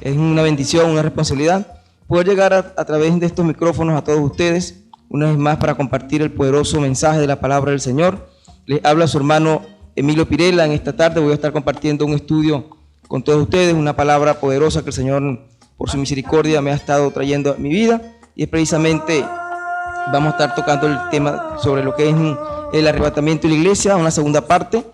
Es una bendición, una responsabilidad poder llegar a través de estos micrófonos a todos ustedes, una vez más para compartir el poderoso mensaje de la palabra del Señor. Les habla su hermano Emilio Pirela. En esta tarde voy a estar compartiendo un estudio con todos ustedes, una palabra poderosa que el Señor, por su misericordia, me ha estado trayendo a mi vida, y es precisamente, vamos a estar tocando el tema sobre lo que es el arrebatamiento de la iglesia, una segunda parte.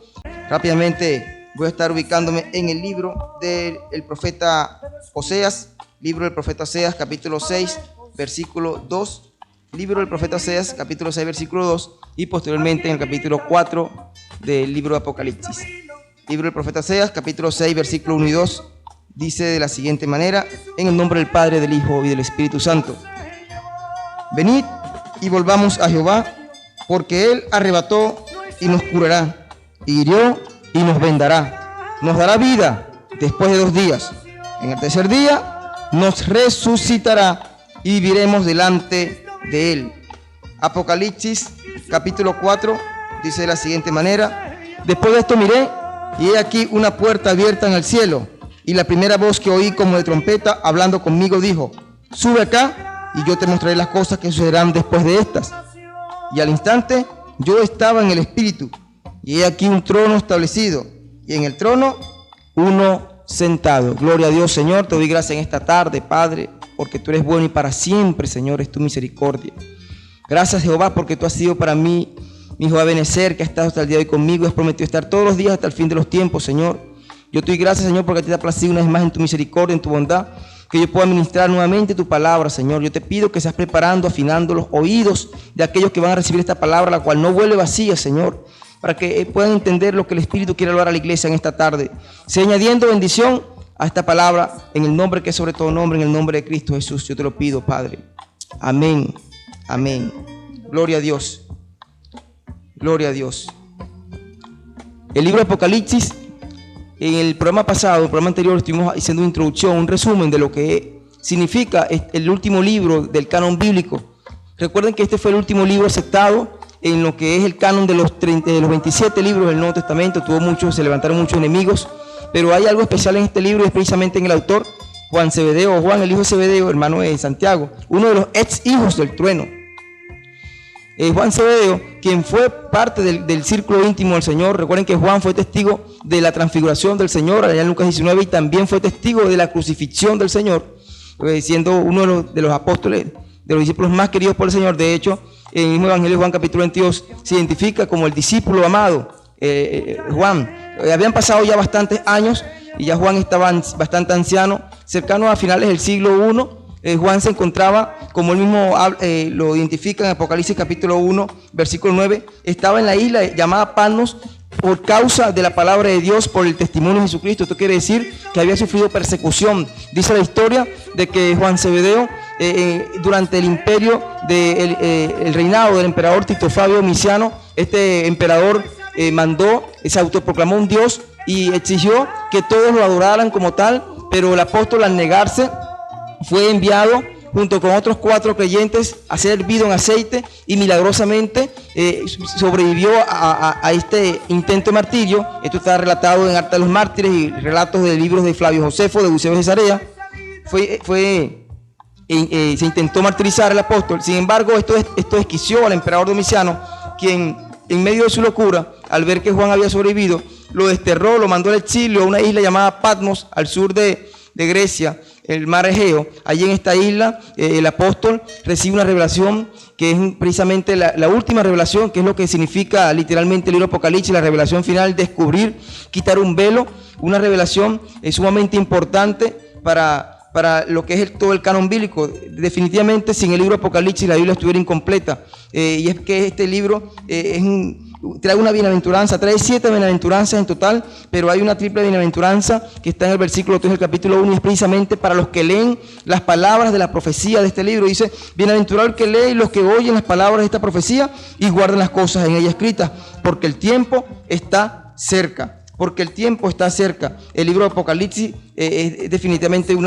Rápidamente voy a estar ubicándome en el libro del profeta Oseas, libro del profeta Oseas, capítulo 6, versículo 2, libro del profeta Oseas, capítulo 6, versículo 2, y posteriormente en el capítulo 4 del libro de Apocalipsis. Libro del profeta Oseas, capítulo 6, versículo 1 y 2, dice de la siguiente manera: en el nombre del Padre, del Hijo y del Espíritu Santo. Venid y volvamos a Jehová, porque Él arrebató y nos curará, hirió y nos vendará, nos dará vida después de 2 días. En el tercer día nos resucitará y viviremos delante de Él. Apocalipsis capítulo 4 dice de la siguiente manera: después de esto miré, y he aquí una puerta abierta en el cielo, y la primera voz que oí como de trompeta hablando conmigo dijo: sube acá, y yo te mostraré las cosas que sucederán después de estas. Y al instante yo estaba en el Espíritu, y he aquí un trono establecido, y en el trono uno sentado. Gloria a Dios. Señor, te doy gracias en esta tarde, Padre, porque tú eres bueno y para siempre, Señor, es tu misericordia. Gracias, Jehová, porque tú has sido para mí, mi hijo Ebenezer, que has estado hasta el día de hoy conmigo, has prometido estar todos los días hasta el fin de los tiempos, Señor. Yo te doy gracias, Señor, porque te ha placido una vez más en tu misericordia, en tu bondad, que yo pueda ministrar nuevamente tu palabra, Señor. Yo te pido que seas preparando, afinando los oídos de aquellos que van a recibir esta palabra, la cual no vuelve vacía, Señor, para que puedan entender lo que el Espíritu quiere hablar a la iglesia en esta tarde. Sea añadiendo bendición a esta palabra, en el nombre que es sobre todo nombre, en el nombre de Cristo Jesús, yo te lo pido, Padre. Amén, amén. Gloria a Dios, gloria a Dios. El libro de Apocalipsis, en el programa pasado, el programa anterior, estuvimos haciendo una introducción, un resumen de lo que significa el último libro del canon bíblico. Recuerden que este fue el último libro aceptado en lo que es el canon de los 27 libros del Nuevo Testamento. Se levantaron muchos enemigos, pero hay algo especial en este libro, y es precisamente en el autor, Juan Zebedeo, Juan, el hijo de Zebedeo, hermano de Santiago, uno de los ex hijos del trueno. Juan Zebedeo, quien fue parte del círculo íntimo del Señor. Recuerden que Juan fue testigo de la transfiguración del Señor allá en Lucas 19, y también fue testigo de la crucifixión del Señor, siendo uno de los apóstoles, de los discípulos más queridos por el Señor. De hecho, en el mismo Evangelio de Juan capítulo 22 se identifica como el discípulo amado, Juan. Habían pasado ya bastantes años y ya Juan estaba bastante anciano, cercano a finales del siglo I. Juan se encontraba, como él mismo lo identifica en Apocalipsis capítulo 1, versículo 9, estaba en la isla llamada Patmos por causa de la palabra de Dios, por el testimonio de Jesucristo. Esto quiere decir que había sufrido persecución. Dice la historia de que Juan Zebedeo, durante el imperio el reinado del emperador Tito Flavio Domiciano, este emperador se autoproclamó un Dios y exigió que todos lo adoraran como tal, pero el apóstol, al negarse, fue enviado junto con otros 4 creyentes a ser hervido en aceite, y milagrosamente sobrevivió a este intento de martirio. Esto está relatado en Actas de los Mártires y relatos de libros de Flavio Josefo, de Eusebio de Cesarea. Se intentó martirizar al apóstol. Sin embargo, esto desquició al emperador Domiciano, quien, en medio de su locura, al ver que Juan había sobrevivido, lo desterró, lo mandó al exilio a una isla llamada Patmos, al sur de Grecia, el mar Egeo. Allí en esta isla, el apóstol recibe una revelación que es precisamente la última revelación, que es lo que significa literalmente el libro Apocalipsis, la revelación final: descubrir, quitar un velo. Una revelación sumamente importante para lo que es todo el canon bíblico. Definitivamente, sin el libro Apocalipsis la Biblia estuviera incompleta. Y es que este libro trae una bienaventuranza, trae 7 bienaventuranzas en total, pero hay una triple bienaventuranza que está en el versículo 3 del capítulo 1, y es precisamente para los que leen las palabras de la profecía de este libro. Dice: bienaventurado el que lee y los que oyen las palabras de esta profecía y guardan las cosas en ella escritas, porque el tiempo está cerca. Porque el tiempo está cerca. El libro de Apocalipsis es definitivamente un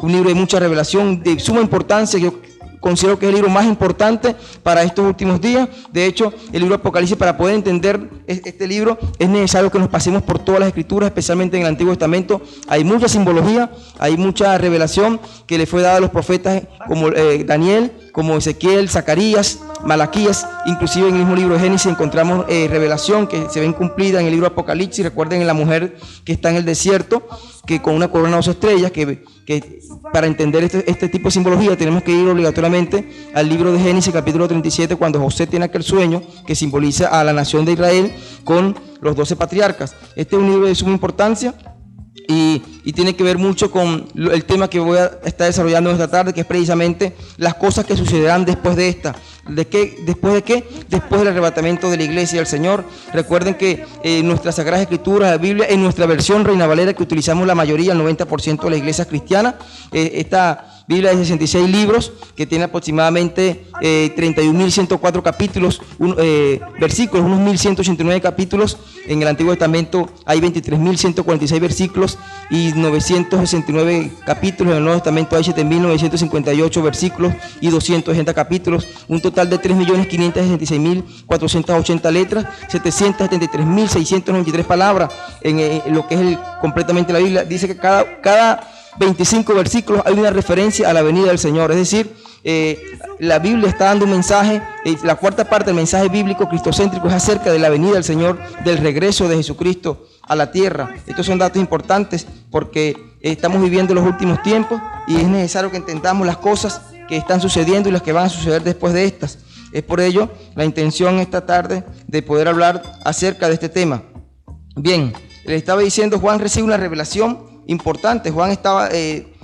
libro de mucha revelación, de suma importancia. Yo considero que es el libro más importante para estos últimos días. De hecho, el libro Apocalipsis, para poder entender este libro, es necesario que nos pasemos por todas las escrituras, especialmente en el Antiguo Testamento. Hay mucha simbología, hay mucha revelación que le fue dada a los profetas como Daniel, como Ezequiel, Zacarías, Malaquías. Inclusive en el mismo libro de Génesis encontramos revelación que se ven cumplida en el libro Apocalipsis. Recuerden en la mujer que está en el desierto, que con una corona de 2 estrellas, que para entender este tipo de simbología tenemos que ir obligatoriamente al libro de Génesis capítulo 37, cuando José tiene aquel sueño que simboliza a la nación de Israel con los 12 patriarcas. Este es un libro de suma importancia y tiene que ver mucho con el tema que voy a estar desarrollando esta tarde, que es precisamente las cosas que sucederán después de esta. ¿Después de qué? Después del arrebatamiento de la iglesia del Señor. Recuerden que nuestras Sagradas Escrituras, la Biblia, en nuestra versión Reina Valera, que utilizamos la mayoría, el 90% de las iglesias cristianas, esta Biblia de 66 libros, que tiene aproximadamente 31.104 capítulos, versículos, unos 1.189 capítulos. En el Antiguo Testamento hay 23.146 versículos y 969 capítulos. En el Nuevo Testamento hay 7.958 versículos y 260 capítulos. Un total de 3.566.480 letras, 773.693 palabras en lo que es completamente la Biblia. Dice que cada 25 versículos hay una referencia a la venida del Señor. Es decir, la Biblia está dando un mensaje, la cuarta parte del mensaje bíblico cristocéntrico es acerca de la venida del Señor, del regreso de Jesucristo a la tierra. Estos son datos importantes porque estamos viviendo los últimos tiempos y es necesario que entendamos las cosas que están sucediendo y las que van a suceder después de estas. Es por ello la intención esta tarde de poder hablar acerca de este tema. Bien, les estaba diciendo, Juan recibe una revelación importante. Juan estaba,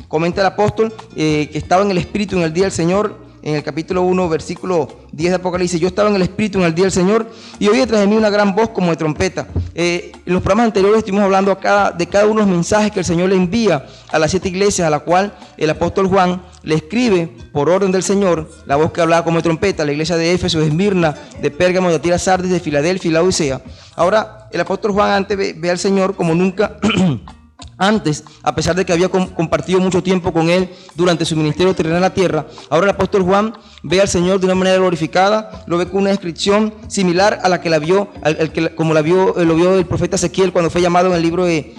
comenta el apóstol, que estaba en el Espíritu en el día del Señor. En el capítulo 1, versículo 10 de Apocalipsis, yo estaba en el Espíritu en el día del Señor y oí detrás de mí una gran voz como de trompeta. En los programas anteriores estuvimos hablando de cada uno de los mensajes que el Señor le envía a las 7 iglesias, a la cual el apóstol Juan le escribe por orden del Señor la voz que hablaba como de trompeta: la iglesia de Éfeso, de Esmirna, de Pérgamo, de Tiatira, Sardis, de Filadelfia y la Odisea. Ahora, el apóstol Juan antes ve al Señor como nunca antes, a pesar de que había compartido mucho tiempo con él durante su ministerio terrenal en la tierra. Ahora el apóstol Juan ve al Señor de una manera glorificada, lo ve con una descripción similar a la que la vio, como lo vio el profeta Ezequiel cuando fue llamado en el libro de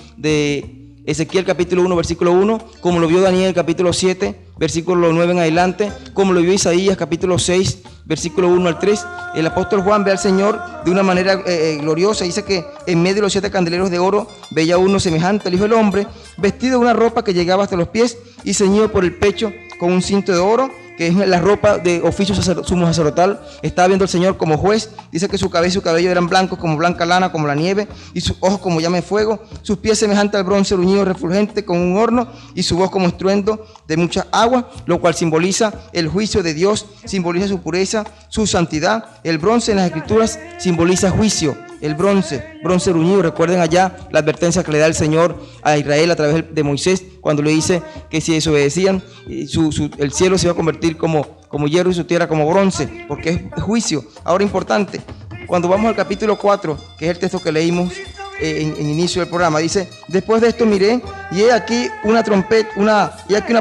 Ezequiel capítulo 1, versículo 1, como lo vio Daniel capítulo 7, versículo 9 en adelante, como lo vio Isaías capítulo 6, versículo 1 al 3. El apóstol Juan ve al Señor de una manera gloriosa. Dice que en medio de los 7 candeleros de oro veía uno semejante al Hijo del Hombre, vestido de una ropa que llegaba hasta los pies y ceñido por el pecho con un cinto de oro, que es la ropa de oficio sumo sacerdotal. Estaba viendo al Señor como juez. Dice que su cabeza y su cabello eran blancos como blanca lana, como la nieve, y sus ojos como llama de fuego, sus pies semejantes al bronce bruñido refulgente con un horno, y su voz como estruendo de mucha agua, lo cual simboliza el juicio de Dios, simboliza su pureza, su santidad. El bronce en las Escrituras simboliza juicio. El bronce bruñido, recuerden allá la advertencia que le da el Señor a Israel a través de Moisés, cuando le dice que si desobedecían, el cielo se iba a convertir como hierro y su tierra como bronce, porque es juicio. Ahora, importante, cuando vamos al capítulo 4, que es el texto que leímos en inicio del programa, dice: después de esto miré y he aquí una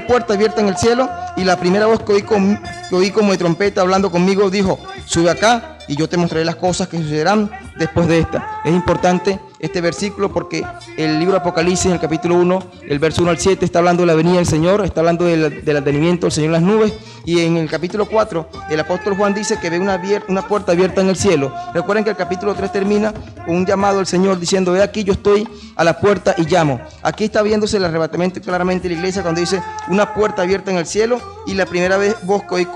puerta abierta en el cielo, y la primera voz que oí como de trompeta hablando conmigo dijo: sube acá y yo te mostraré las cosas que sucederán después de esta. Es importante este versículo porque el libro de Apocalipsis, en el capítulo 1, el verso 1 al 7, está hablando de la venida del Señor, está hablando del advenimiento del Señor en las nubes. Y en el capítulo 4, el apóstol Juan dice que ve una puerta abierta en el cielo. Recuerden que el capítulo 3 termina con un llamado del Señor diciendo: ve aquí, yo estoy a la puerta y llamo. Aquí está viéndose el arrebatamiento claramente de la iglesia cuando dice una puerta abierta en el cielo, y la primera voz que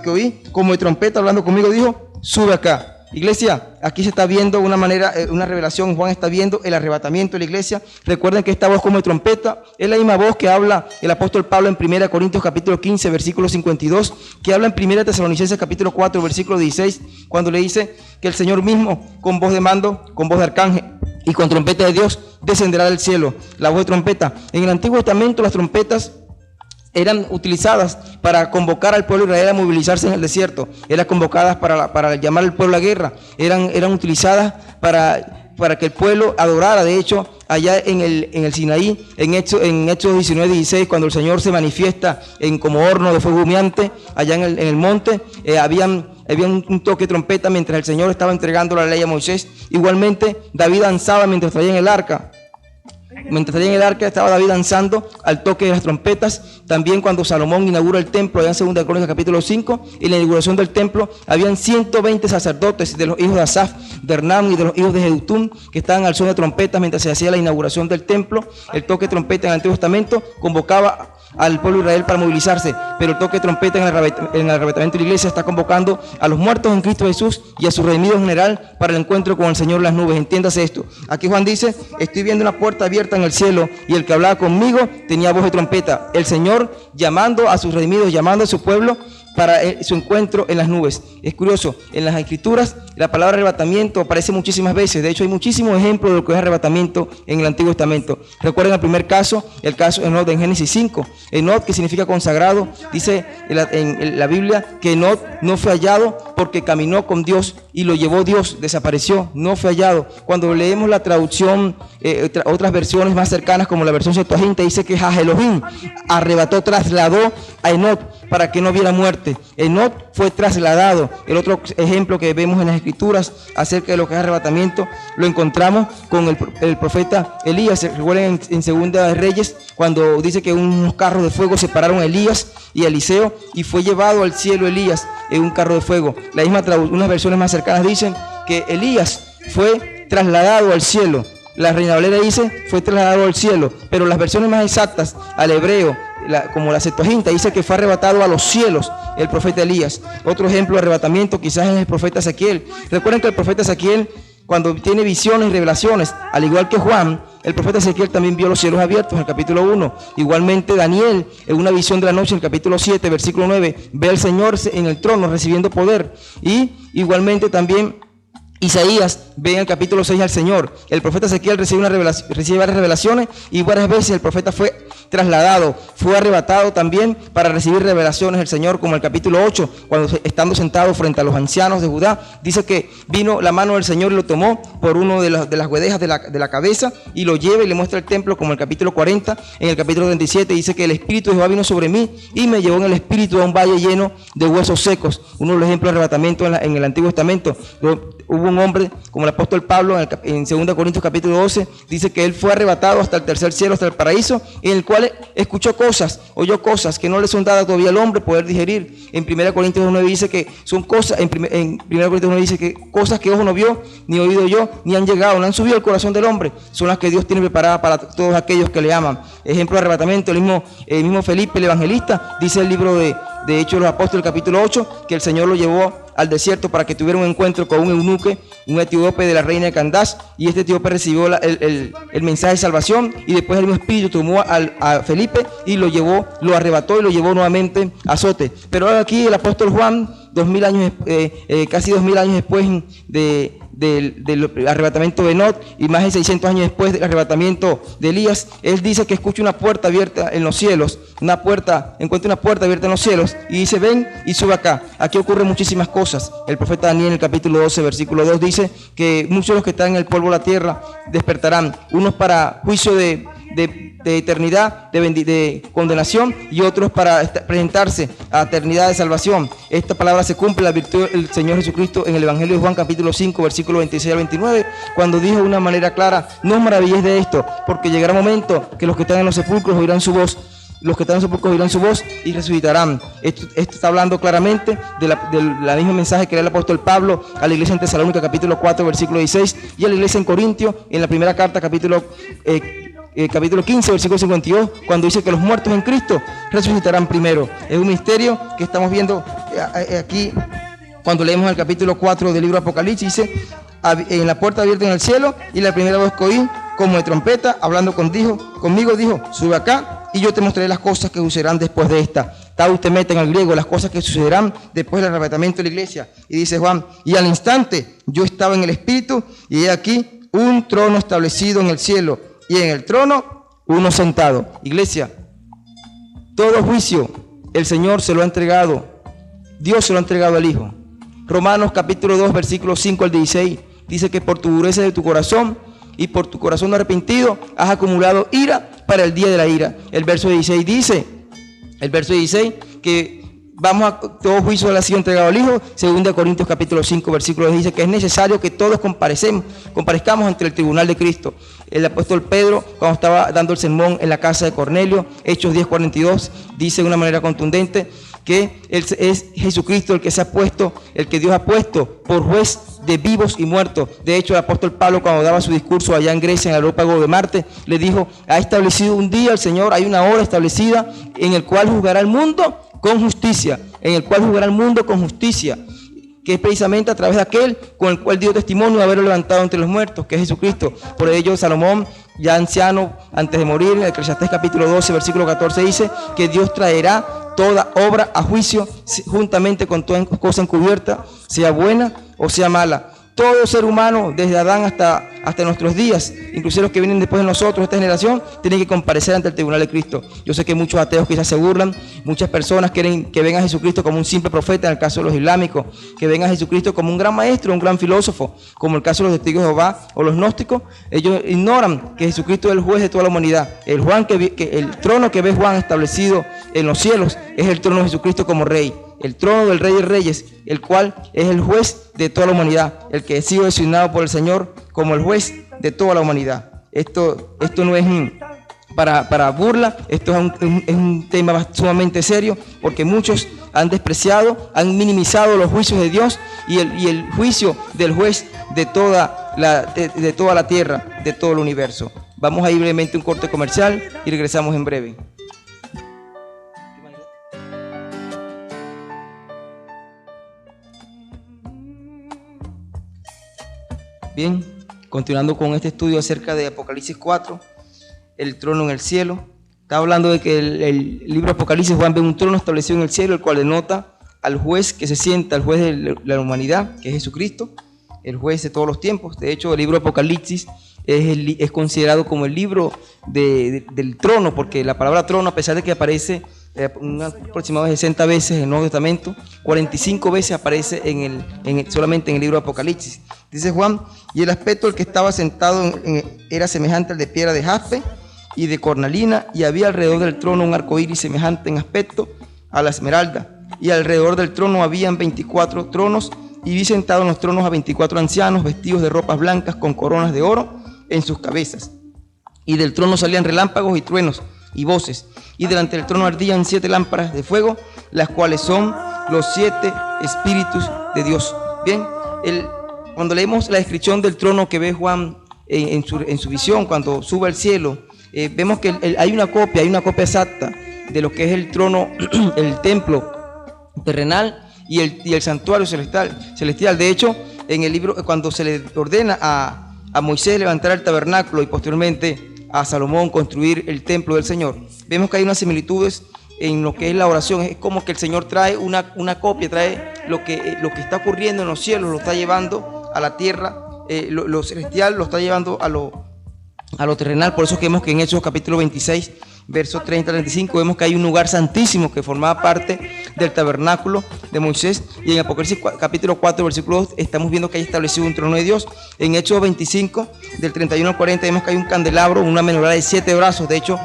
oí como de trompeta hablando conmigo dijo: sube acá. Iglesia, aquí se está viendo una revelación. Juan está viendo el arrebatamiento de la iglesia. Recuerden que esta voz como de trompeta es la misma voz que habla el apóstol Pablo en 1 Corintios capítulo 15, versículo 52, que habla en 1 Tesalonicenses capítulo 4, versículo 16, cuando le dice que el Señor mismo, con voz de mando, con voz de arcángel y con trompeta de Dios, descenderá del cielo. La voz de trompeta. En el Antiguo Testamento las trompetas eran utilizadas para convocar al pueblo de Israel a movilizarse en el desierto, eran convocadas para llamar al pueblo a guerra, eran utilizadas para para que el pueblo adorara. De hecho, allá en el Sinaí, en Hechos 19:16, cuando el Señor se manifiesta como horno de fuego humeante, allá en el monte, había un toque de trompeta mientras el Señor estaba entregando la ley a Moisés. Igualmente, David danzaba mientras traía en el arca. Mientras estaría en el arca, estaba David danzando al toque de las trompetas. También cuando Salomón inaugura el templo, allá en 2 Crónicas capítulo 5, en la inauguración del templo, habían 120 sacerdotes de los hijos de Asaf, de Hernán y de los hijos de Jedutún, que estaban al son de trompetas mientras se hacía la inauguración del templo. El toque de trompeta en el Antiguo Testamento convocaba al pueblo de Israel para movilizarse, pero el toque de trompeta en el arrebatamiento de la iglesia está convocando a los muertos en Cristo Jesús y a sus redimidos en general para el encuentro con el Señor en las nubes. Entiéndase esto. Aquí Juan dice: estoy viendo una puerta abierta en el cielo, y el que hablaba conmigo tenía voz de trompeta. El Señor llamando a sus redimidos, llamando a su pueblo para su encuentro en las nubes. Es curioso, en las Escrituras la palabra arrebatamiento aparece muchísimas veces. De hecho, hay muchísimos ejemplos de lo que es arrebatamiento en el Antiguo Testamento. Recuerden el primer caso, el caso de Enoc en Génesis 5. Enoc, que significa consagrado, dice en la Biblia que Enoc no fue hallado porque caminó con Dios y lo llevó Dios, desapareció, no fue hallado. Cuando leemos la traducción, otras versiones más cercanas, como la versión Septuaginta, dice que Elohim arrebató, trasladó a Enoc para que no viera muerte. Enoc fue trasladado. El otro ejemplo que vemos en las Escrituras acerca de lo que es arrebatamiento lo encontramos con el profeta Elías. Recuerden en Segunda de Reyes, cuando dice que unos carros de fuego separaron a Elías y a Eliseo, y fue llevado al cielo Elías en un carro de fuego. Unas versiones más cercanas dicen que Elías fue trasladado al cielo. La Reina Valera dice fue trasladado al cielo, pero las versiones más exactas al hebreo, como la Septuaginta, dice que fue arrebatado a los cielos el profeta Elías. Otro ejemplo de arrebatamiento quizás es el profeta Ezequiel. Recuerden que el profeta Ezequiel, cuando tiene visiones y revelaciones, al igual que Juan, el profeta Ezequiel también vio los cielos abiertos en el capítulo 1. Igualmente Daniel, en una visión de la noche, en el capítulo 7, versículo 9, ve al Señor en el trono recibiendo poder. Y igualmente también Isaías ve en el capítulo 6 al Señor. El profeta Ezequiel recibe varias revelaciones, y varias veces el profeta fue trasladado, fue arrebatado también para recibir revelaciones del Señor, como el capítulo 8, cuando estando sentado frente a los ancianos de Judá, dice que vino la mano del Señor y lo tomó por uno de las guedejas de la cabeza y lo lleva y le muestra el templo, como el capítulo 40. En el capítulo 37 dice que el Espíritu de Jehová vino sobre mí y me llevó en el Espíritu a un valle lleno de huesos secos. Uno de los ejemplos de arrebatamiento en el Antiguo Testamento. Hubo un hombre como el apóstol Pablo en 2 Corintios capítulo 12, dice que él fue arrebatado hasta el tercer cielo, hasta el paraíso, en el cual escuchó cosas, oyó cosas que no le son dadas todavía al hombre poder digerir. En 1 Corintios 9 dice que son cosas, en 1 Corintios 9 dice que cosas que ojo no vio, ni oído yo, ni han llegado, no han subido al corazón del hombre, son las que Dios tiene preparadas para todos aquellos que le aman. Ejemplo de arrebatamiento, el mismo Felipe el evangelista, dice el libro de Hechos de los Apóstoles capítulo 8, que el Señor lo llevó al desierto para que tuviera un encuentro con un eunuque, un etíope de la reina de Candás, y este etíope recibió el mensaje de salvación, y después el mismo espíritu tomó a Felipe y lo arrebató y lo llevó nuevamente a Azote. Pero ahora aquí el apóstol Juan, casi 2000 años después del arrebatamiento de Enoc y más de 600 años después del arrebatamiento de Elías, él dice que escucha una puerta abierta en los cielos, encuentra una puerta abierta en los cielos y dice: ven y sube acá. Aquí ocurren muchísimas cosas. El profeta Daniel en el capítulo 12, versículo 2 dice que muchos de los que están en el polvo de la tierra despertarán, unos para juicio de eternidad, de condenación, y otros para presentarse a eternidad de salvación. Esta palabra se cumple, la virtud del Señor Jesucristo en el Evangelio de Juan capítulo 5, versículo 26 al 29, cuando dijo de una manera clara: no os maravilléis de esto, porque llegará un momento que los que están en los sepulcros oirán su voz. Los que están en los sepulcros oirán su voz y resucitarán. Esto está hablando claramente de la misma mensaje que era el apóstol Pablo a la iglesia en Tesalónica capítulo 4, versículo 16, y a la iglesia en Corintio en la primera carta capítulo 15, versículo 52, cuando dice que los muertos en Cristo resucitarán primero. Es un misterio que estamos viendo aquí cuando leemos el capítulo 4 del libro Apocalipsis. Dice: en la puerta abierta en el cielo, y la primera voz que oí como de trompeta hablando conmigo dijo: sube acá y yo te mostraré las cosas que sucederán después de esta. Taus te mete en el griego, las cosas que sucederán después del arrebatamiento de la iglesia. Y dice Juan: y al instante yo estaba en el Espíritu, y he aquí un trono establecido en el cielo, y en el trono uno sentado. Iglesia, todo juicio el Señor se lo ha entregado, Dios se lo ha entregado al Hijo. Romanos capítulo 2, versículos 5 al 16, dice que por tu dureza de tu corazón y por tu corazón arrepentido has acumulado ira para el día de la ira. El verso 16 dice, que todo juicio ha sido entregado al Hijo. 2 Corintios capítulo 5 versículo 10 dice que es necesario que todos comparezcamos ante el tribunal de Cristo. El apóstol Pedro, cuando estaba dando el sermón en la casa de Cornelio, Hechos 10:42, dice de una manera contundente que es Jesucristo el que Dios ha puesto por juez de vivos y muertos. De hecho, el apóstol Pablo, cuando daba su discurso allá en Grecia, en el Areópago de Marte, le dijo: ha establecido un día el Señor, hay una hora establecida en el cual juzgará al mundo con justicia, que es precisamente a través de aquel con el cual dio testimonio de haberlo levantado entre los muertos, que es Jesucristo. Por ello, Salomón, ya anciano, antes de morir, en Eclesiastés capítulo 12, versículo 14, dice que Dios traerá toda obra a juicio juntamente con toda cosa encubierta, sea buena o sea mala. Todo ser humano, desde Adán hasta nuestros días, inclusive los que vienen después de nosotros, esta generación, tienen que comparecer ante el tribunal de Cristo. Yo sé que muchos ateos quizás se burlan, muchas personas quieren que ven a Jesucristo como un simple profeta, en el caso de los islámicos, que ven a Jesucristo como un gran maestro, un gran filósofo, como el caso de los testigos de Jehová o los gnósticos. Ellos ignoran que Jesucristo es el juez de toda la humanidad. El trono que ve Juan establecido en los cielos es el trono de Jesucristo como rey. El trono del Rey de Reyes, el cual es el juez de toda la humanidad, el que ha sido designado por el Señor como el juez de toda la humanidad. Esto no es para burla, esto es un tema sumamente serio, porque muchos han despreciado, han minimizado los juicios de Dios y el juicio del juez de toda la tierra, de todo el universo. Vamos a ir brevemente a un corte comercial y regresamos en breve. Bien, continuando con este estudio acerca de Apocalipsis 4, el trono en el cielo. Está hablando de que el libro de Apocalipsis, Juan ve un trono establecido en el cielo, el cual denota al juez que se sienta, al juez de la humanidad, que es Jesucristo, el juez de todos los tiempos. De hecho, el libro de Apocalipsis es considerado como el libro del trono, porque la palabra trono, a pesar de que aparece aproximadamente 60 veces en el Nuevo Testamento, 45 veces aparece solamente en el libro de Apocalipsis. Dice Juan: y el aspecto del que estaba sentado era semejante al de piedra de jaspe y de cornalina, y había alrededor del trono un arco iris semejante en aspecto a la esmeralda, y alrededor del trono habían 24 tronos, y vi sentados en los tronos a 24 ancianos vestidos de ropas blancas con coronas de oro en sus cabezas, y del trono salían relámpagos y truenos y voces, y delante del trono ardían 7 lámparas de fuego, las cuales son los 7 espíritus de Dios. Bien, cuando leemos la descripción del trono que ve Juan en su visión, cuando sube al cielo, vemos que hay una copia exacta de lo que es el trono, el templo terrenal y el santuario celestial. De hecho, en el libro, cuando se le ordena a Moisés levantar el tabernáculo y posteriormente a Salomón construir el templo del Señor, vemos que hay unas similitudes en lo que es la oración. Es como que el Señor trae una copia, trae lo que está ocurriendo en los cielos, lo está llevando a la tierra, lo celestial lo está llevando a lo terrenal. Por eso es que vemos que en Hechos capítulo 26, versos 30-35, vemos que hay un lugar santísimo que formaba parte del tabernáculo de Moisés, y en Apocalipsis capítulo 4, versículo 2, estamos viendo que hay establecido un trono de Dios. En Hechos 25, del 31 al 40, vemos que hay un candelabro, una menorá de 7 brazos. De hecho,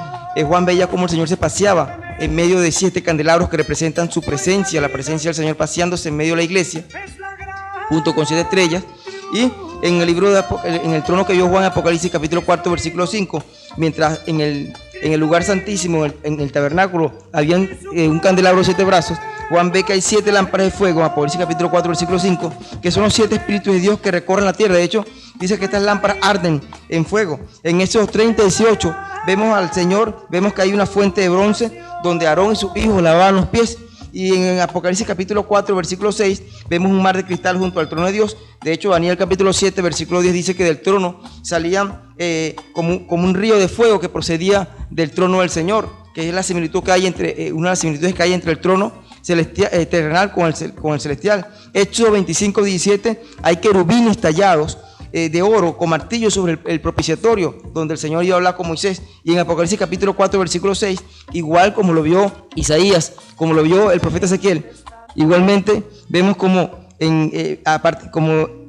Juan veía cómo el Señor se paseaba en medio de 7 candelabros que representan su presencia, la presencia del Señor paseándose en medio de la iglesia, junto con 7 estrellas. Y en el libro en el trono que vio Juan, Apocalipsis capítulo 4, versículo 5, mientras en el lugar santísimo, en el tabernáculo, habían un candelabro de 7 brazos, Juan ve que hay 7 lámparas de fuego, Apocalipsis capítulo 4, versículo 5, que son los 7 espíritus de Dios que recorren la tierra. De hecho, dice que estas lámparas arden en fuego. En esos 30-18 vemos al Señor, vemos que hay una fuente de bronce donde Aarón y sus hijos lavaban los pies. Y en Apocalipsis capítulo 4, versículo 6, vemos un mar de cristal junto al trono de Dios. De hecho, Daniel capítulo 7, versículo 10 dice que del trono salían como un río de fuego que procedía del trono del Señor, que es la similitud que hay una de las similitudes que hay entre el trono celestial, terrenal con el celestial. Hechos 25, 17, hay querubines tallados de oro con martillo sobre el propiciatorio, donde el Señor iba a hablar con Moisés. Y en Apocalipsis capítulo 4, versículo 6, igual como lo vio Isaías, como lo vio el profeta Ezequiel, igualmente vemos como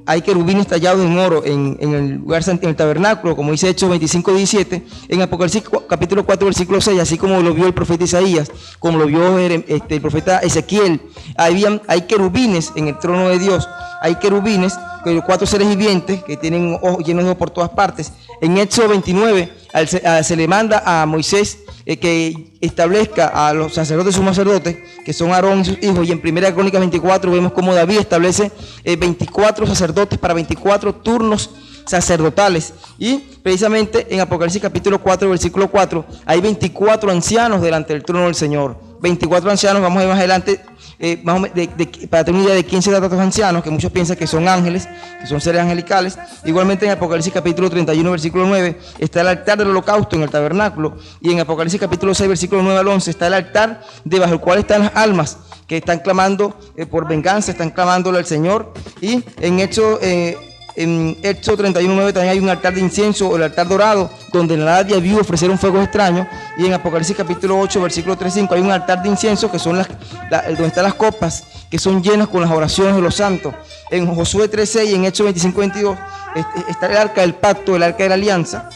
hay querubines tallados en oro en el lugar en el tabernáculo, como dice Hechos 25:17, en Apocalipsis capítulo 4, versículo 6, así como lo vio el profeta Isaías, como lo vio el profeta Ezequiel, hay querubines en el trono de Dios, hay querubines, 4 seres vivientes que tienen ojos llenos de ojos por todas partes. En Éxodo 29 se le manda a Moisés que establezca a los sacerdotes, sus sacerdotes, que son Aarón y sus hijos, y en 1 Crónicas 24 vemos cómo David establece 24 sacerdotes para 24 turnos sacerdotales, y precisamente en Apocalipsis capítulo 4, versículo 4, hay 24 ancianos delante del trono del Señor. 24 ancianos, vamos a ver más adelante, para tener una idea de quién se trata de estos ancianos, que muchos piensan que son ángeles, que son seres angelicales. Igualmente en Apocalipsis capítulo 31, versículo 9, está el altar del holocausto en el tabernáculo, y en Apocalipsis capítulo 6, versículo 9 al 11, está el altar debajo del cual están las almas que están clamando por venganza, están clamándole al Señor. Y en Éxodo 31:9 también hay un altar de incienso, o el altar dorado, donde nadie vio ofrecer un fuego extraño. Y en Apocalipsis capítulo 8, versículo 3-5, hay un altar de incienso que son donde están las copas, que son llenas con las oraciones de los santos. En Josué 3:6 y en Hechos 25:22 está el arca del pacto, el arca de la alianza,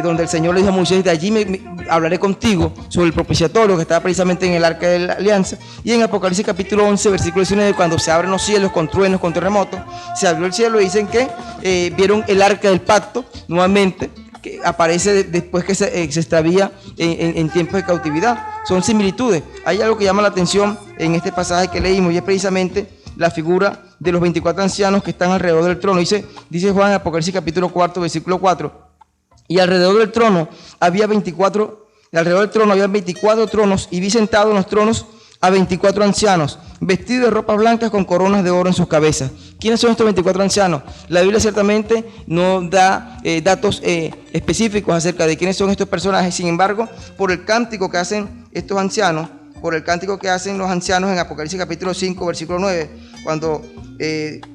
donde el Señor le dijo a Moisés: de allí me hablaré contigo, sobre el propiciatorio que estaba precisamente en el arca de la alianza. Y en Apocalipsis capítulo 11, versículo 19, cuando se abren los cielos con truenos, con terremotos, se abrió el cielo, y dicen que vieron el arca del pacto nuevamente, que aparece después que se extravía en tiempos de cautividad. Son similitudes. Hay algo que llama la atención en este pasaje que leímos, y es precisamente la figura de los 24 ancianos que están alrededor del trono. Dice Juan en Apocalipsis capítulo 4, versículo 4, y alrededor del trono había 24 tronos, y vi sentados en los tronos a 24 ancianos, vestidos de ropas blancas con coronas de oro en sus cabezas. ¿Quiénes son estos 24 ancianos? La Biblia ciertamente no da datos específicos acerca de quiénes son estos personajes. Sin embargo, por el cántico que hacen estos ancianos, los ancianos en Apocalipsis capítulo 5, versículo 9, cuando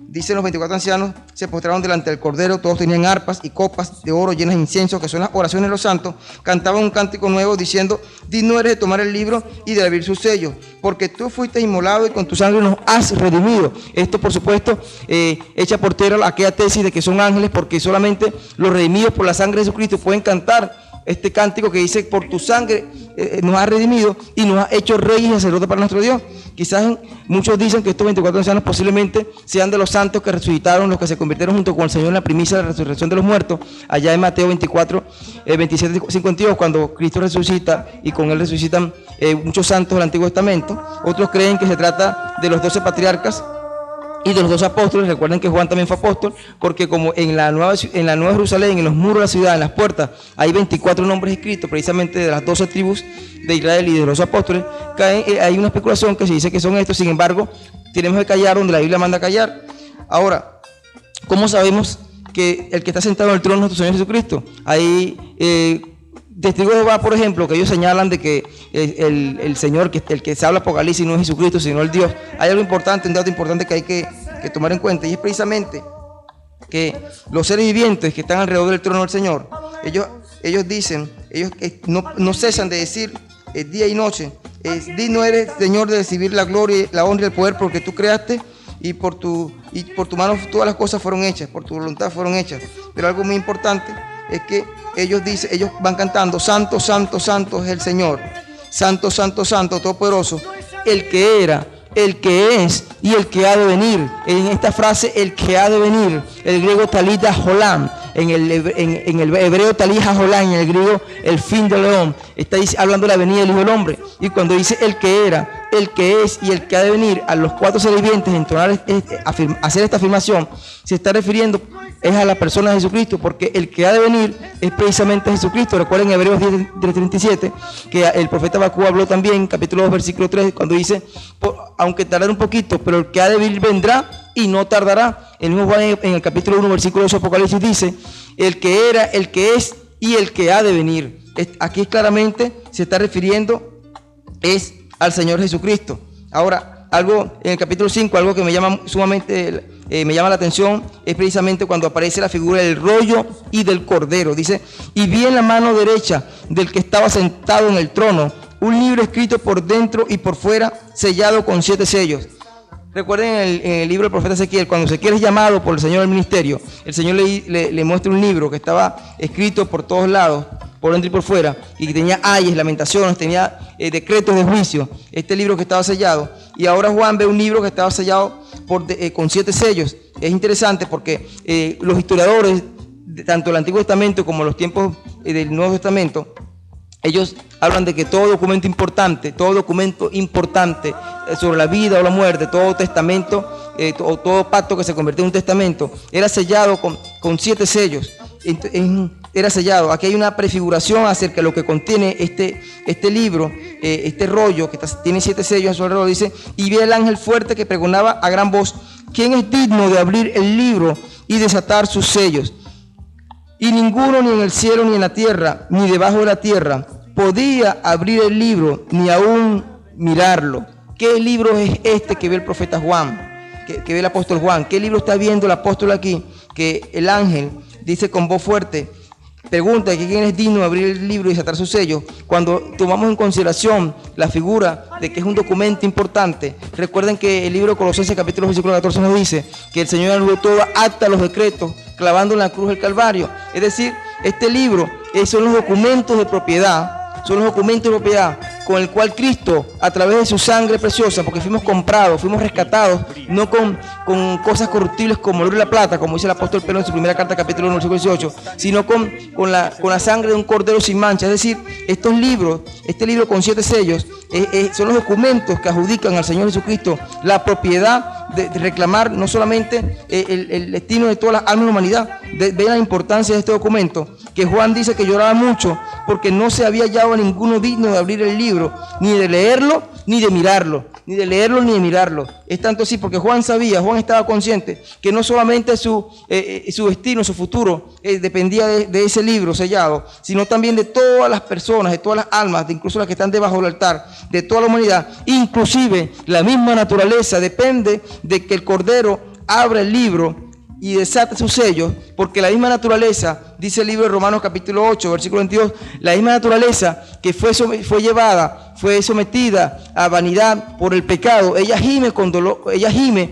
dicen los 24 ancianos se postraron delante del Cordero, todos tenían arpas y copas de oro llenas de incienso, que son las oraciones de los santos, cantaban un cántico nuevo diciendo: digno eres de tomar el libro y de abrir sus sellos, porque tú fuiste inmolado y con tu sangre nos has redimido. Esto, por supuesto, echa por tierra aquella tesis de que son ángeles, porque solamente los redimidos por la sangre de Jesucristo pueden cantar este cántico que dice: por tu sangre nos has redimido y nos has hecho reyes y sacerdotes para nuestro Dios. Quizás muchos dicen que estos 24 ancianos posiblemente sean de los santos que resucitaron, los que se convirtieron junto con el Señor en la primicia de la resurrección de los muertos, allá en Mateo 24, 27, 52, cuando Cristo resucita y con él resucitan muchos santos del Antiguo Testamento. Otros creen que se trata de los 12 patriarcas y de los 2 apóstoles. Recuerden que Juan también fue apóstol, porque como en la Nueva Jerusalén, en los muros de la ciudad, en las puertas, hay 24 nombres escritos precisamente de las 12 tribus de Israel y de los apóstoles, hay una especulación que se dice que son estos. Sin embargo, tenemos que callar donde la Biblia manda callar. Ahora, ¿cómo sabemos que el que está sentado en el trono es nuestro Señor Jesucristo? Hay testigos de Jehová, por ejemplo, que ellos señalan de que el Señor, el que se habla Apocalipsis, no es Jesucristo, sino el Dios. Hay algo importante, un dato importante que hay que tomar en cuenta, y es precisamente que los seres vivientes que están alrededor del trono del Señor, ellos dicen, no cesan de decir día y noche: digno eres, Señor, de recibir la gloria, la honra y el poder, porque tú creaste, y por tu mano todas las cosas fueron hechas, por tu voluntad fueron hechas. Pero algo muy importante es que ellos van cantando: santo, santo, santo es el Señor, santo, santo, santo, todopoderoso, el que era, el que es y el que ha de venir. En esta frase, el que ha de venir, el griego talita jolam, en el hebreo talija jolam, en el griego el fin del león, está hablando de la venida del Hijo del Hombre. Y cuando dice el que era, el que es y el que ha de venir, a los 4 seres vivientes entonar, hacer esta afirmación, se está refiriendo es a la persona de Jesucristo, porque el que ha de venir es precisamente Jesucristo. Recuerden en Hebreos 10:37 que el profeta Habacuc habló también, capítulo 2, versículo 3, cuando dice: aunque tardará un poquito, pero el que ha de venir vendrá y no tardará. El mismo Juan en el capítulo 1, versículo 8 de Apocalipsis dice: el que era, el que es y el que ha de venir. Aquí claramente se está refiriendo es al Señor Jesucristo. Ahora, algo en el capítulo 5, algo que me llama sumamente me llama la atención, es precisamente cuando aparece la figura del rollo y del cordero. Dice: y vi en la mano derecha del que estaba sentado en el trono un libro escrito por dentro y por fuera, sellado con 7 sellos. Recuerden en el libro del profeta Ezequiel, cuando Ezequiel es llamado por el Señor al ministerio, el Señor le muestra un libro que estaba escrito por todos lados, por dentro y por fuera, y que tenía ayes, lamentaciones, tenía decretos de juicio, este libro que estaba sellado. Y ahora Juan ve un libro que estaba sellado con 7 sellos. Es interesante porque los historiadores, tanto del Antiguo Testamento como los tiempos del Nuevo Testamento, ellos hablan de que todo documento importante sobre la vida o la muerte, todo testamento, todo pacto que se convirtió en un testamento, era sellado con 7 sellos. Era sellado. Aquí hay una prefiguración acerca de lo que contiene este libro, este rollo que tiene 7 sellos a su alrededor. Dice: y vi el ángel fuerte que pregonaba a gran voz: ¿quién es digno de abrir el libro y desatar sus sellos? Y ninguno, ni en el cielo, ni en la tierra, ni debajo de la tierra, podía abrir el libro, ni aún mirarlo. ¿Qué libro es este que ve el profeta Juan? Que ve el apóstol Juan. ¿Qué libro está viendo el apóstol aquí? Que el ángel dice con voz fuerte, pregunta que quién es digno de abrir el libro y desatar sus sellos. Cuando tomamos en consideración la figura de que es un documento importante, recuerden que el libro de Colosenses capítulo versículo 14 nos dice que el Señor anuló toda acta los decretos, clavando en la cruz del Calvario. Es decir, este libro son los documentos de propiedad, con el cual Cristo, a través de su sangre preciosa, porque fuimos comprados, fuimos rescatados, no con cosas corruptibles como el oro y la plata, como dice el apóstol Pedro en su primera carta, capítulo 1, versículo 18, sino con la sangre de un cordero sin mancha. Es decir, este libro con 7 sellos, son los documentos que adjudican al Señor Jesucristo la propiedad de reclamar no solamente el destino de todas las almas de la humanidad. Vean la importancia de este documento, que Juan dice que lloraba mucho porque no se había hallado a ninguno digno de abrir el libro, ni de leerlo, ni de mirarlo. Es tanto así porque Juan estaba consciente que no solamente su destino, su futuro, dependía de ese libro sellado, sino también de todas las personas, de todas las almas, de incluso las que están debajo del altar, de toda la humanidad. Inclusive la misma naturaleza depende de que el Cordero abra el libro y desate sus sellos, porque la misma naturaleza, dice el libro de Romanos capítulo 8, versículo 22, la misma naturaleza que fue sometida a vanidad por el pecado, ella gime con dolor, ella gime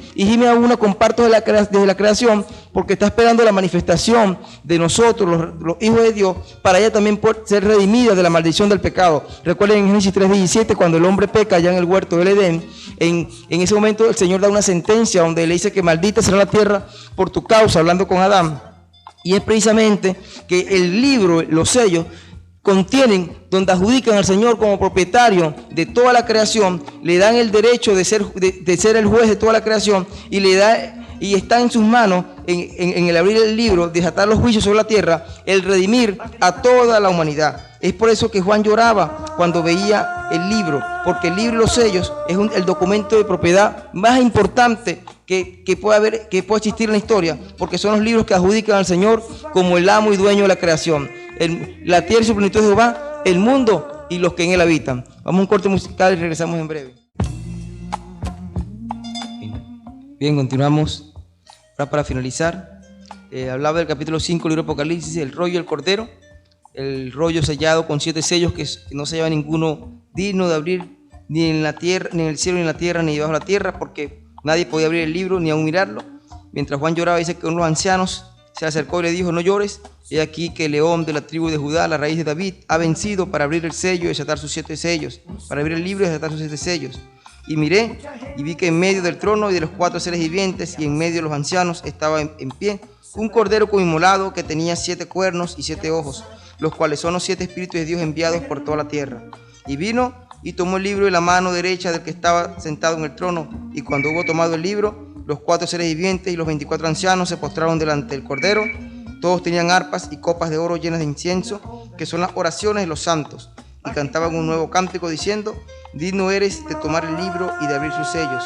aún con partos desde la creación, porque está esperando la manifestación de nosotros, los hijos de Dios, para ella también poder ser redimida de la maldición del pecado. Recuerden en Génesis 3:17, cuando el hombre peca allá en el huerto del Edén, en ese momento el Señor da una sentencia donde le dice que maldita será la tierra por tu causa, hablando con Adán. Y es precisamente que el libro, los sellos, contienen, donde adjudican al Señor como propietario de toda la creación, le dan el derecho de ser el juez de toda la creación, y está en sus manos, en el abrir el libro, desatar los juicios sobre la tierra, el redimir a toda la humanidad. Es por eso que Juan lloraba cuando veía el libro, porque el libro y los sellos es el documento de propiedad más importante que puede existir en la historia, porque son los libros que adjudican al Señor como el amo y dueño de la creación. La tierra y su plenitud de Jehová, el mundo y los que en él habitan. Vamos a un corte musical y regresamos en breve. Bien, continuamos. Ahora, para finalizar, hablaba del capítulo 5 del libro de Apocalipsis, el rollo del Cordero, el rollo sellado con 7 sellos que no se hallaba ninguno digno de abrir, ni en la tierra, ni en el cielo, ni en la tierra, ni debajo de la tierra, porque nadie podía abrir el libro ni aún mirarlo. Mientras Juan lloraba, dice que uno de los ancianos se acercó y le dijo: no llores, he aquí que el león de la tribu de Judá, la raíz de David, ha vencido para abrir el sello y desatar sus 7 sellos, para abrir el libro y desatar sus 7 sellos. Y miré y vi que en medio del trono y de los 4 seres vivientes y en medio de los ancianos estaba en pie un cordero como inmolado que tenía 7 cuernos y 7 ojos, los cuales son los 7 espíritus de Dios enviados por toda la tierra. Y vino y tomó el libro de la mano derecha del que estaba sentado en el trono, y cuando hubo tomado el libro, los 4 seres vivientes y los 24 ancianos se postraron delante del cordero. Todos tenían arpas y copas de oro llenas de incienso, que son las oraciones de los santos, y cantaban un nuevo cántico diciendo: digno eres de tomar el libro y de abrir sus sellos,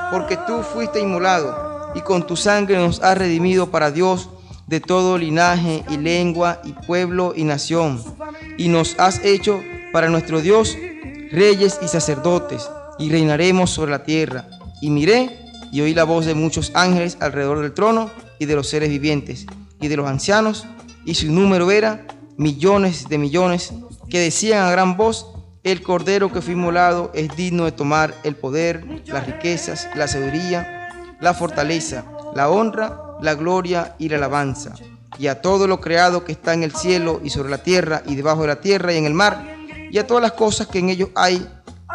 porque tú fuiste inmolado, y con tu sangre nos has redimido para Dios de todo linaje y lengua y pueblo y nación, y nos has hecho para nuestro Dios reyes y sacerdotes, y reinaremos sobre la tierra. Y miré y oí la voz de muchos ángeles alrededor del trono, y de los seres vivientes, y de los ancianos, y su número era millones de millones, que decían a gran voz: El cordero que fue inmolado es digno de tomar el poder, las riquezas, la sabiduría, la fortaleza, la honra, la gloria y la alabanza. Y a todo lo creado que está en el cielo y sobre la tierra y debajo de la tierra y en el mar, y a todas las cosas que en ellos hay,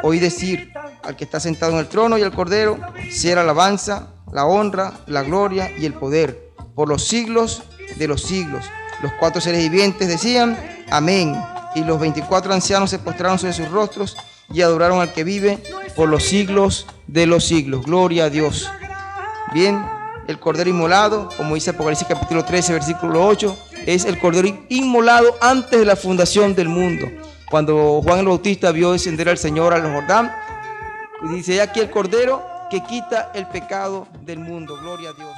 oí decir al que está sentado en el trono y al cordero, sea la alabanza, la honra, la gloria y el poder, por los siglos de los siglos. Los cuatro seres vivientes decían, amén. Y los 24 ancianos se postraron sobre sus rostros y adoraron al que vive por los siglos de los siglos. Gloria a Dios. Bien, el cordero inmolado, como dice Apocalipsis capítulo 13, versículo 8, es el cordero inmolado antes de la fundación del mundo. Cuando Juan el Bautista vio descender al Señor al Jordán, dice aquí el cordero que quita el pecado del mundo. Gloria a Dios.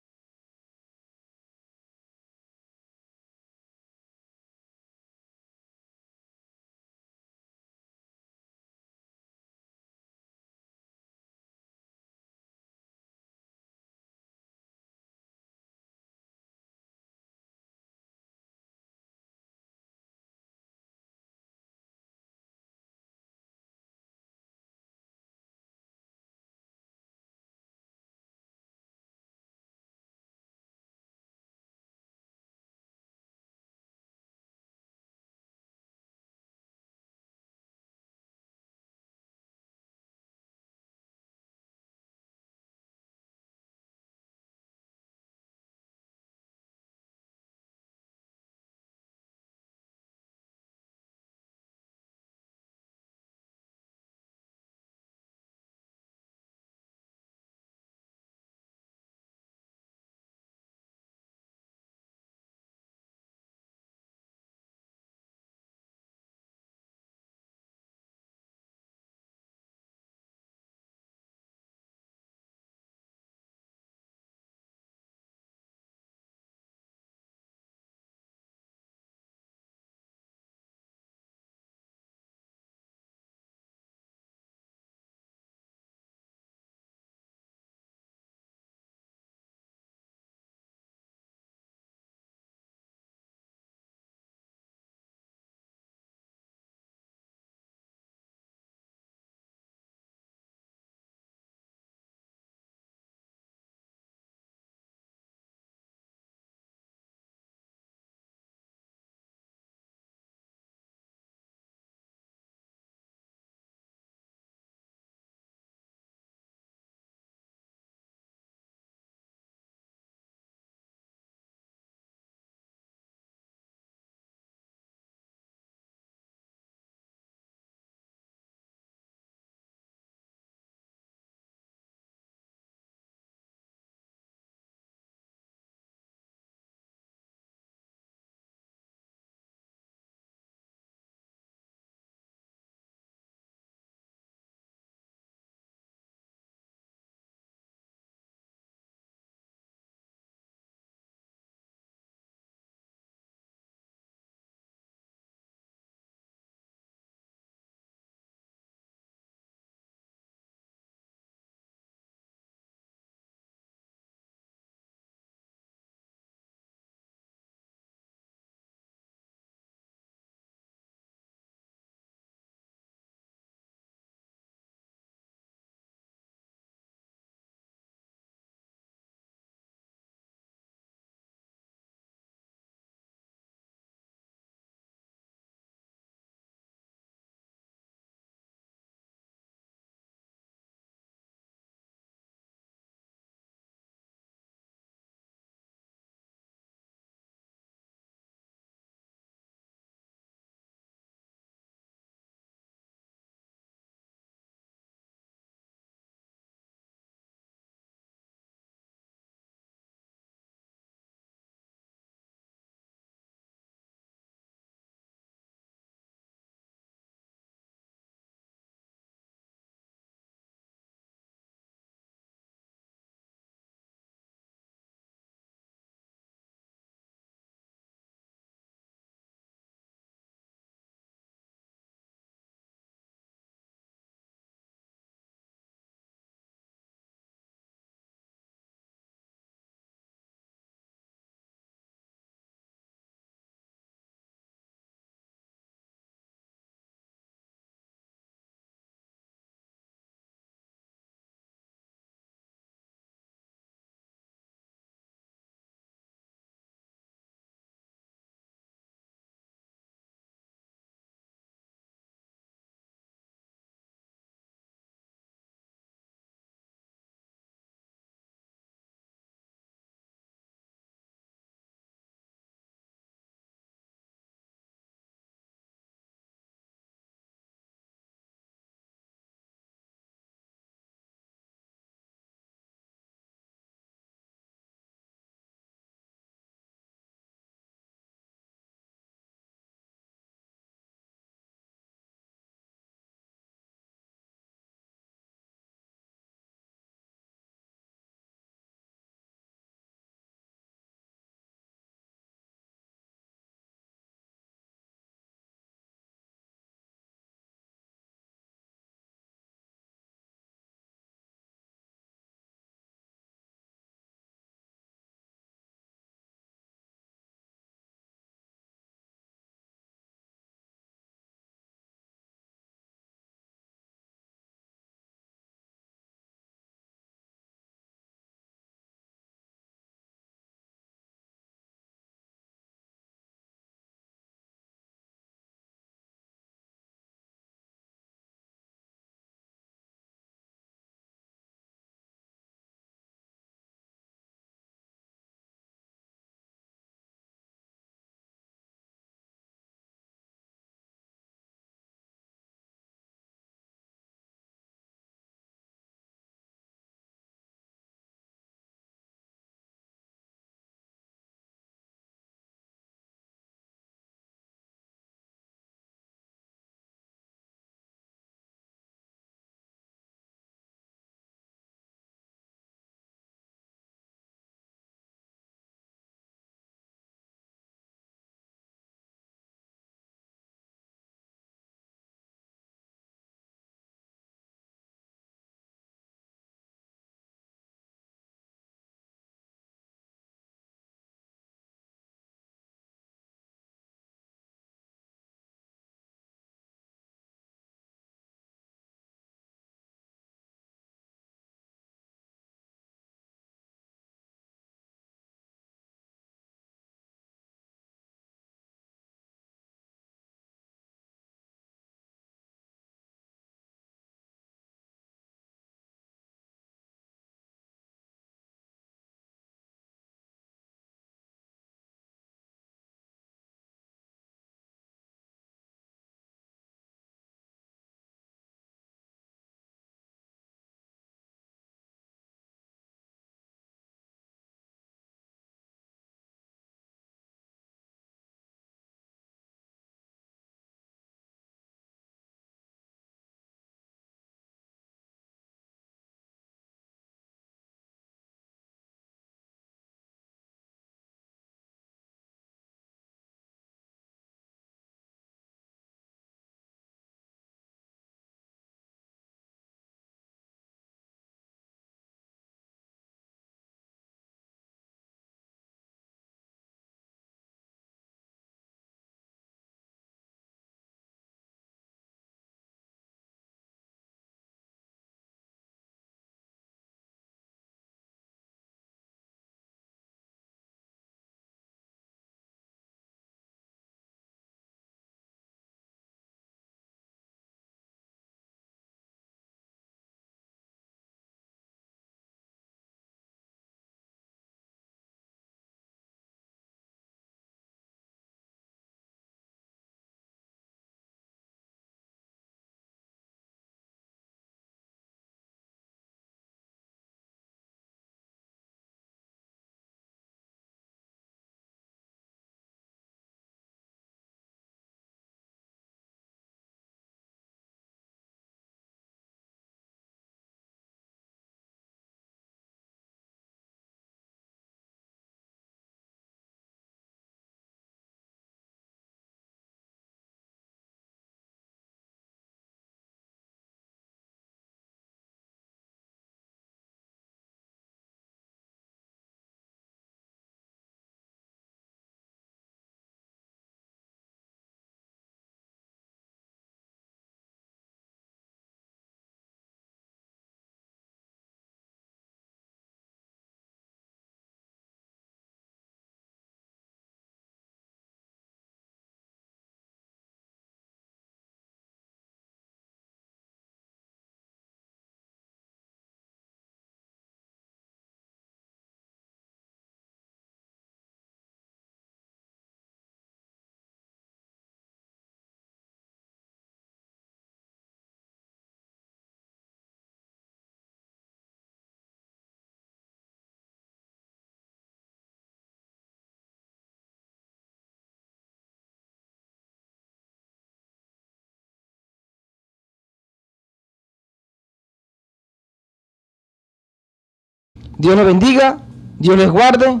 Dios los bendiga, Dios les guarde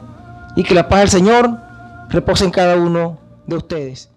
y que la paz del Señor repose en cada uno de ustedes.